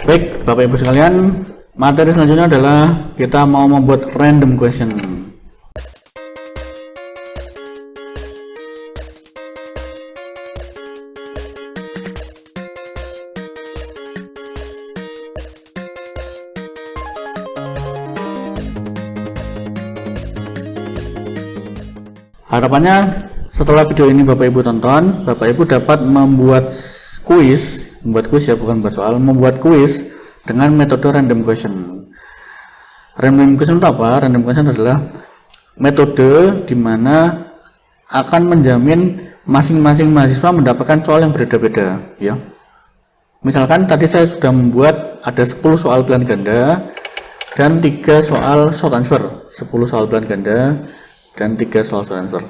Baik, Bapak Ibu sekalian, materi selanjutnya adalah kita mau membuat random question. Harapannya setelah video ini Bapak Ibu tonton, Bapak Ibu dapat membuat kuis ya, bukan buat soal, membuat kuis dengan metode random question. Random question itu apa? Random question adalah metode di mana akan menjamin masing-masing mahasiswa mendapatkan soal yang berbeda-beda, ya. Misalkan tadi saya sudah membuat ada 10 soal pilihan ganda dan 3 soal short answer, 10 soal pilihan ganda dan 3 soal short answer.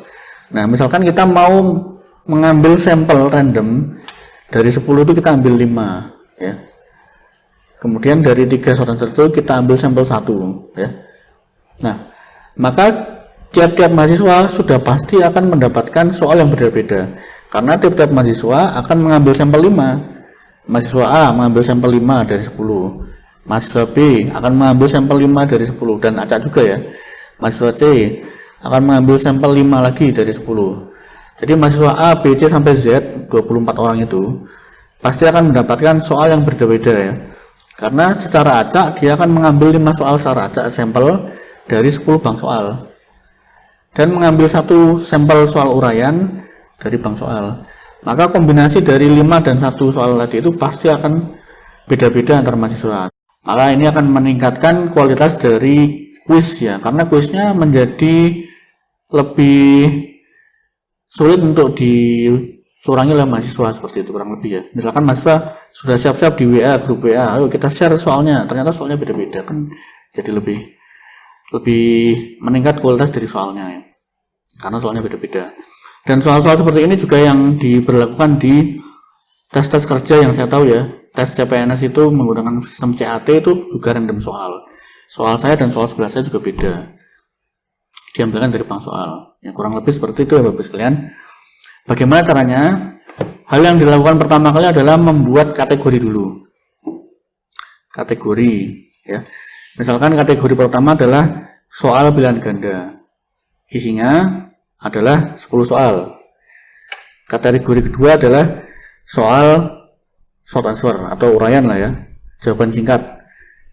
Nah, misalkan kita mau mengambil sampel random dari 10 itu kita ambil 5, ya. Kemudian dari 3 short answer itu kita ambil sampel 1, ya. Nah, maka tiap-tiap mahasiswa sudah pasti akan mendapatkan soal yang berbeda-beda karena tiap-tiap mahasiswa akan mengambil sampel 5. Mahasiswa A mengambil sampel 5 dari 10, mahasiswa B akan mengambil sampel 5 dari 10, dan acak juga ya, mahasiswa C akan mengambil sampel 5 lagi dari 10. Jadi mahasiswa A, B, C sampai Z, 24 orang itu pasti akan mendapatkan soal yang berbeda ya. Karena secara acak dia akan mengambil 5 soal secara acak sampel dari 10 bank soal. Dan mengambil 1 sampel soal uraian dari bank soal. Maka kombinasi dari 5 dan 1 soal tadi itu pasti akan beda-beda antar mahasiswa. Maka ini akan meningkatkan kualitas dari kuis ya, karena kuisnya menjadi lebih sulit untuk dicurangi oleh mahasiswa, seperti itu kurang lebih ya. Misalkan mahasiswa sudah siap-siap di WA, grup WA, ayo kita share soalnya, ternyata soalnya beda-beda, kan jadi lebih meningkat kualitas dari soalnya ya, karena soalnya beda-beda. Dan soal-soal seperti ini juga yang diberlakukan di tes-tes kerja yang saya tahu ya. Tes CPNS itu menggunakan sistem CAT itu juga random soal. Soal saya dan soal sebelah saya juga beda, diambilkan dari bank soal. Ya, kurang lebih seperti itu ya Bapak sekalian. Bagaimana caranya? Hal yang dilakukan pertama kali adalah membuat kategori dulu. Kategori ya. Misalkan kategori pertama adalah soal pilihan ganda. Isinya adalah 10 soal. Kategori kedua adalah soal short answer atau uraian lah ya, jawaban singkat.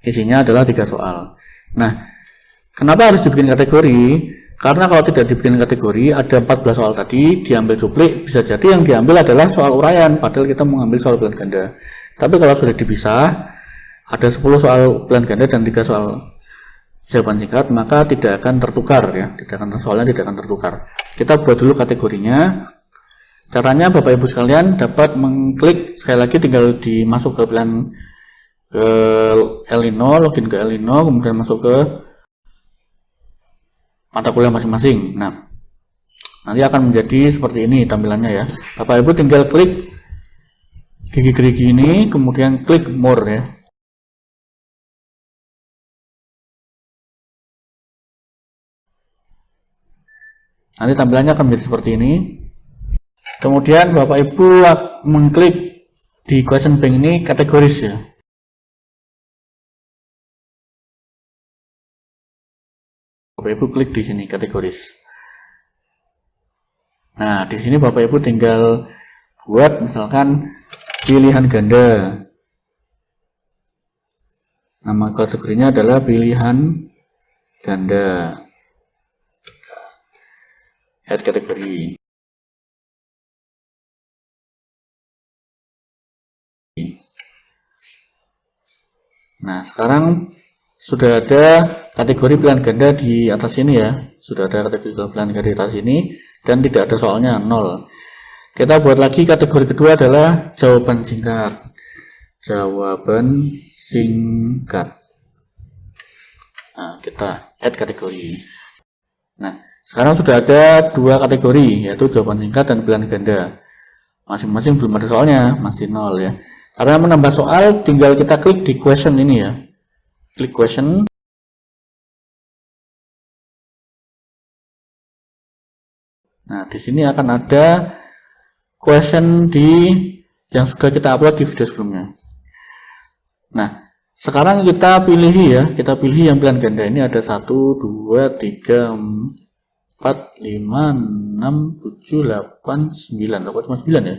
Isinya adalah 3 soal. Nah, kenapa harus dibikin kategori? Karena kalau tidak dibikin kategori, ada 14 soal tadi diambil cuplik, bisa jadi yang diambil adalah soal uraian, padahal kita mengambil soal pilihan ganda. Tapi kalau sudah dipisah, ada 10 soal pilihan ganda dan 3 soal jawaban singkat, maka tidak akan tertukar ya, soalnya tidak akan tertukar. Kita buat dulu kategorinya. Caranya Bapak Ibu sekalian dapat mengklik, sekali lagi tinggal dimasuk ke pilihan ke Elino, login ke Elino, kemudian masuk ke mata kuliah masing-masing. Nah, nanti akan menjadi seperti ini tampilannya ya. Bapak Ibu tinggal klik gigi gerigi ini, kemudian klik more ya. Nanti tampilannya akan menjadi seperti ini. Kemudian Bapak Ibu mengklik di question bank ini kategoris ya. Bapak Ibu klik di sini kategoris. Nah, di sini Bapak Ibu tinggal buat misalkan pilihan ganda. Nama kategorinya adalah pilihan ganda. Add kategori. Nah, sekarang sudah ada kategori pilihan ganda di atas ini ya. Sudah ada kategori pilihan ganda di atas ini dan tidak ada soalnya 0. Kita buat lagi kategori kedua adalah jawaban singkat. Jawaban singkat. Nah, kita add kategori. Nah, sekarang sudah ada 2 kategori, yaitu jawaban singkat dan pilihan ganda. Masing-masing belum ada soalnya, masih 0 ya. Karena menambah soal, tinggal kita klik di question ini ya. Klik question. Nah, di sini akan ada question yang sudah kita upload di video sebelumnya. Nah, sekarang kita pilih ya, kita pilih yang pilihan ganda. Ini ada 1, 2, 3, 4, 5, 6, 7, 8, 9. Kok cuma 9 ya?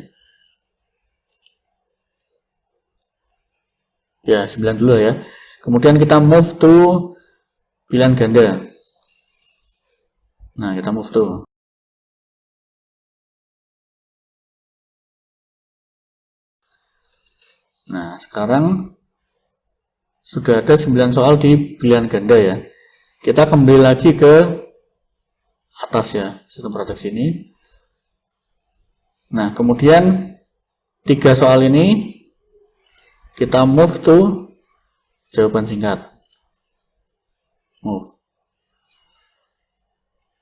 Ya, 9 dulu ya. Kemudian kita move to pilihan ganda. Nah, kita move to. Nah, sekarang sudah ada 9 soal di pilihan ganda ya. Kita kembali lagi ke atas ya, sistem proteksi ini. Nah, kemudian 3 soal ini kita move to jawaban singkat. Move.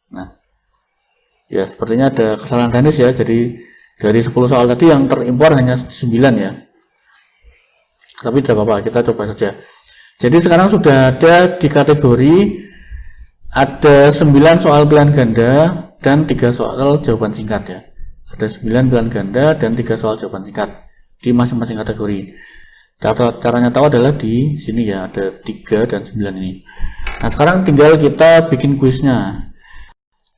Nah, ya sepertinya ada kesalahan teknis ya. Jadi dari 10 soal tadi yang terimpor hanya 9 ya. Tapi tidak apa-apa, kita coba saja. Jadi sekarang sudah ada di kategori ada 9 soal pilihan ganda dan 3 soal jawaban singkat ya. Ada 9 pilihan ganda dan 3 soal jawaban singkat di masing-masing kategori. Caranya tahu adalah di sini ya, ada 3 dan 9 ini. Nah, sekarang tinggal kita bikin kuisnya.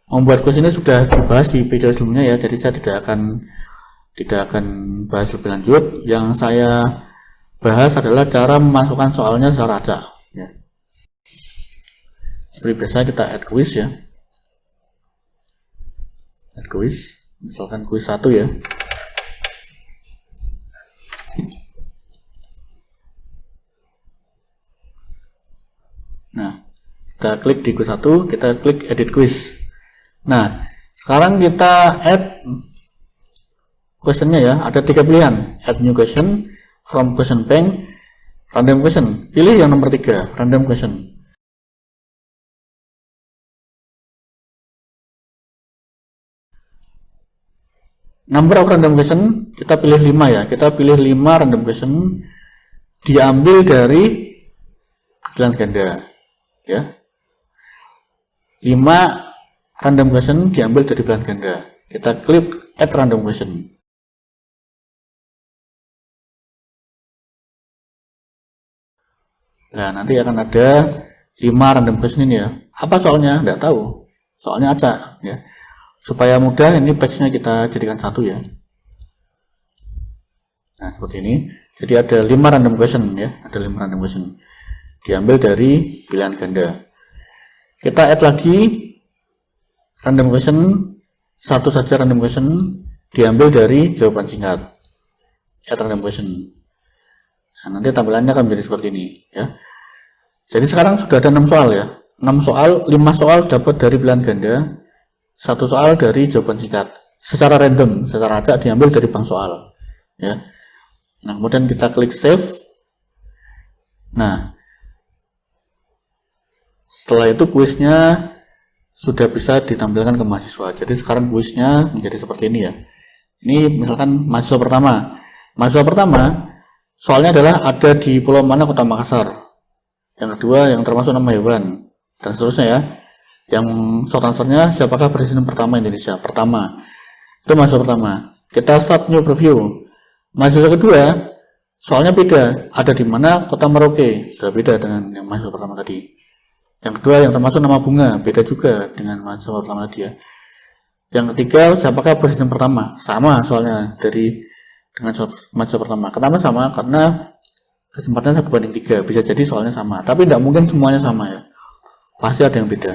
Membuat kuis ini sudah dibahas di video sebelumnya ya, jadi saya tidak akan bahas lebih lanjut. Yang saya bahas adalah cara memasukkan soalnya secara acak ya. Seperti biasa kita add quiz ya. Add quiz, misalkan quiz 1 ya. Nah, kita klik di quiz 1, kita klik edit quiz. Nah, sekarang kita add questionnya ya, ada 3 pilihan, add new question, from question bank, random question. Pilih yang nomor 3, random question. Number of random question, kita pilih 5 ya, kita pilih 5 random question, diambil dari pilihan ganda ya. 5 random question diambil dari pilihan ganda. Kita klik add random question. Nah, nanti akan ada 5 random question ini ya. Apa soalnya? Tidak tahu. Soalnya acak ya. Supaya mudah, ini batch-nya kita jadikan 1 ya. Nah, seperti ini. Jadi ada 5 random question ya. Ada 5 random question. Diambil dari pilihan ganda. Kita add lagi random question, 1 saja random question, diambil dari jawaban singkat. Add random question. Nah, nanti tampilannya akan menjadi seperti ini ya. Jadi sekarang sudah ada 6 soal ya. 6 soal, 5 soal dapat dari pilihan ganda, 1 soal dari jawaban singkat. Secara random, secara acak diambil dari bank soal ya. Nah, kemudian kita klik save. Nah, setelah itu kuisnya sudah bisa ditampilkan ke mahasiswa. Jadi sekarang kuisnya menjadi seperti ini ya. Ini misalkan mahasiswa pertama. Mahasiswa pertama soalnya adalah ada di pulau mana kota Makassar. Yang kedua yang termasuk nama hewan dan seterusnya ya. Yang short answernya siapakah presiden pertama Indonesia? Pertama. Itu mahasiswa pertama. Kita start new preview. Mahasiswa kedua soalnya beda. Ada di mana kota Merauke. Sudah beda dengan yang mahasiswa pertama tadi. Yang kedua yang termasuk nama bunga, beda juga dengan mahasiswa pertama tadi ya. Yang ketiga siapakah presiden pertama? Sama soalnya dari dengan mahasiswa pertama. Kenapa sama? Karena kesempatannya 1:3, bisa jadi soalnya sama. Tapi tidak mungkin semuanya sama ya. Pasti ada yang beda.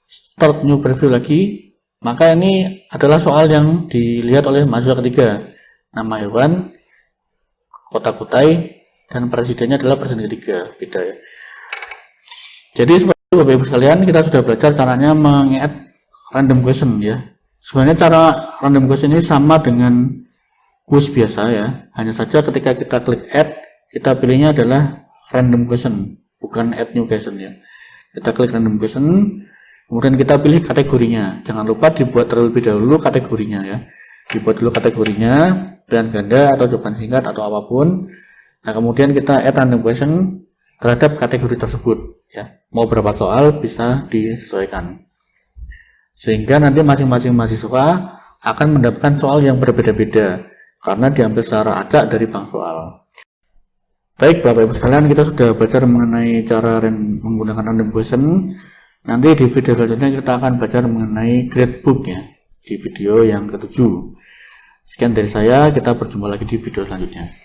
Start new preview lagi. Maka ini adalah soal yang dilihat oleh mahasiswa ketiga. Nama hewan, kota Kutai, dan presidennya adalah presiden ketiga. Beda ya. Jadi seperti itu Bapak Ibu sekalian, kita sudah belajar caranya meng-add random question ya. Sebenarnya cara random question ini sama dengan quiz biasa ya. Hanya saja ketika kita klik add, kita pilihnya adalah random question, bukan add new question ya. Kita klik random question, kemudian kita pilih kategorinya. Jangan lupa dibuat terlebih dahulu kategorinya ya. Dibuat dulu kategorinya, pilihan ganda atau jawaban singkat atau apapun. Nah, kemudian kita add random question terhadap kategori tersebut ya. Mau berapa soal bisa disesuaikan. Sehingga nanti masing-masing mahasiswa akan mendapatkan soal yang berbeda-beda karena diambil secara acak dari bank soal. Baik Bapak Ibu sekalian, kita sudah belajar mengenai cara menggunakan random question. Nanti di video selanjutnya kita akan belajar mengenai gradebook ya, di video yang ke-7. Sekian dari saya, kita berjumpa lagi di video selanjutnya.